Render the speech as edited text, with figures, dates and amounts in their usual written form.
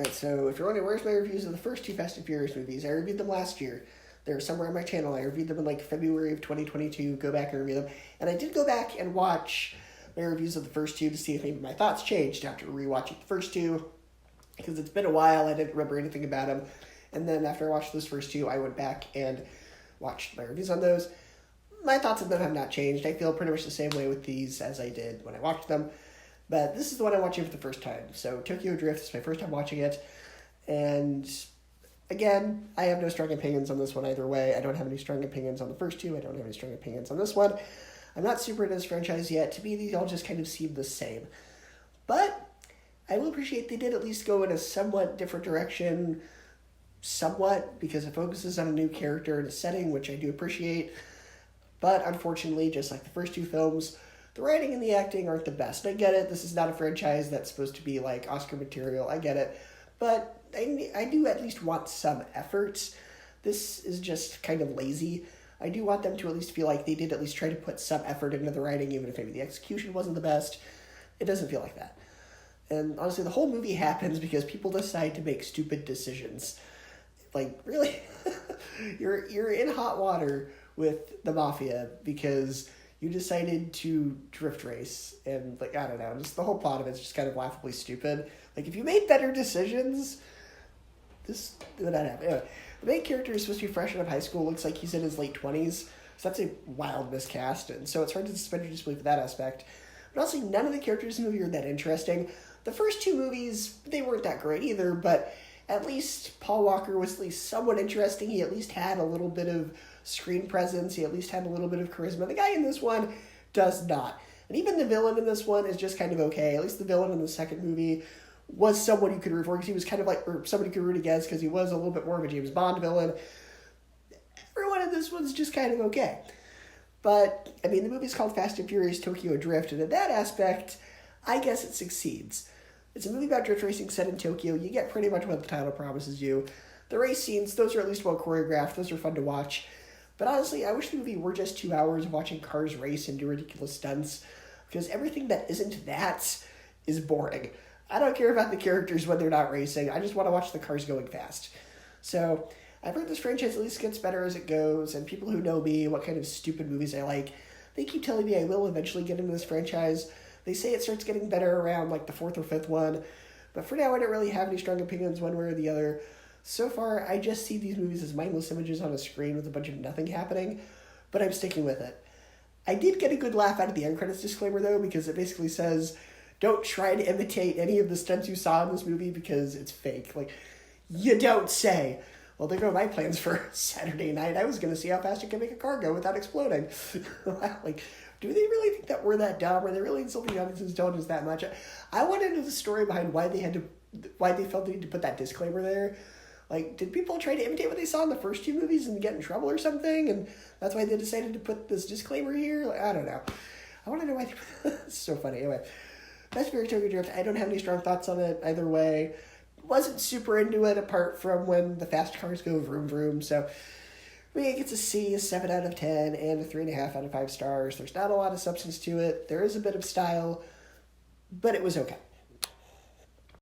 Alright, so if you're wondering where's my reviews of the first two Fast and Furious movies, I reviewed them last year. They're somewhere on my channel. I reviewed them in like February of 2022. Go back and review them. And I did go back and watch my reviews of the first two to see if maybe my thoughts changed after rewatching the first two. Because it's been a while, I didn't remember anything about them. And then after I watched those first two, I went back and watched my reviews on those. My thoughts on them have not changed. I feel pretty much the same way with these as I did when I watched them. But this is the one I'm watching for the first time. So Tokyo Drift is my first time watching it. And again, I have no strong opinions on this one either way. I don't have any strong opinions on the first two. I don't have any strong opinions on this one. I'm not super into this franchise yet. To me, these all just kind of seem the same. But I will appreciate they did at least go in a somewhat different direction. Somewhat, because it focuses on a new character and a setting, which I do appreciate. But unfortunately, just like the first two films, the writing and the acting aren't the best. I get it. This is not a franchise that's supposed to be like Oscar material. I get it. But I do at least want some effort. This is just kind of lazy. I do want them to at least feel like they did at least try to put some effort into the writing, even if maybe the execution wasn't the best. It doesn't feel like that. And honestly, the whole movie happens because people decide to make stupid decisions. Like, really? You're in hot water with the Mafia because you decided to drift race. And, like, I don't know, just the whole plot of it's just kind of laughably stupid. Like, if you made better decisions, this would not happen. Anyway, the main character is supposed to be fresh out of high school. Looks like he's in his late 20s. So that's a wild miscast. And so it's hard to suspend your disbelief for that aspect. But also, none of the characters in the movie are that interesting. The first two movies, they weren't that great either, but at least Paul Walker was at least somewhat interesting. He at least had a little bit of screen presence. He at least had a little bit of charisma. The guy in this one does not. And even the villain in this one is just kind of okay. At least the villain in the second movie was someone you could root for because he was kind of like, or somebody you could root against because he was a little bit more of a James Bond villain. Everyone in this one's just kind of okay. But, I mean, the movie's called Fast and Furious Tokyo Drift, and in that aspect, I guess it succeeds. It's a movie about drift racing set in Tokyo. You get pretty much what the title promises you. The race scenes, those are at least well choreographed. Those are fun to watch. But honestly, I wish the movie were just 2 hours of watching cars race and do ridiculous stunts, because everything that isn't that is boring. I don't care about the characters when they're not racing. I just want to watch the cars going fast. So I've heard this franchise at least gets better as it goes, and people who know me, what kind of stupid movies I like, they keep telling me I will eventually get into this franchise. They say it starts getting better around like the fourth or fifth one, but for now I don't really have any strong opinions one way or the other. So far, I just see these movies as mindless images on a screen with a bunch of nothing happening, but I'm sticking with it. I did get a good laugh out of the end credits disclaimer though, because it basically says, don't try to imitate any of the stunts you saw in this movie because it's fake. Like, you don't say. Well, there go my plans for Saturday night. I was going to see how fast you can make a car go without exploding. Like, do they really think that we're that dumb? Are they really insulting audiences don't us that much? I want to know the story behind why they felt the need to put that disclaimer there. Like, did people try to imitate what they saw in the first two movies and get in trouble or something? And that's why they decided to put this disclaimer here? Like, I don't know. I want to know why it's so funny. Anyway, Fast and Furious Tokyo Drift, I don't have any strong thoughts on it either way. Wasn't super into it apart from when the fast cars go vroom vroom. So I mean, it gets a C, a 7 out of 10, and a 3.5 out of 5 stars. There's not a lot of substance to it. There is a bit of style, but it was okay.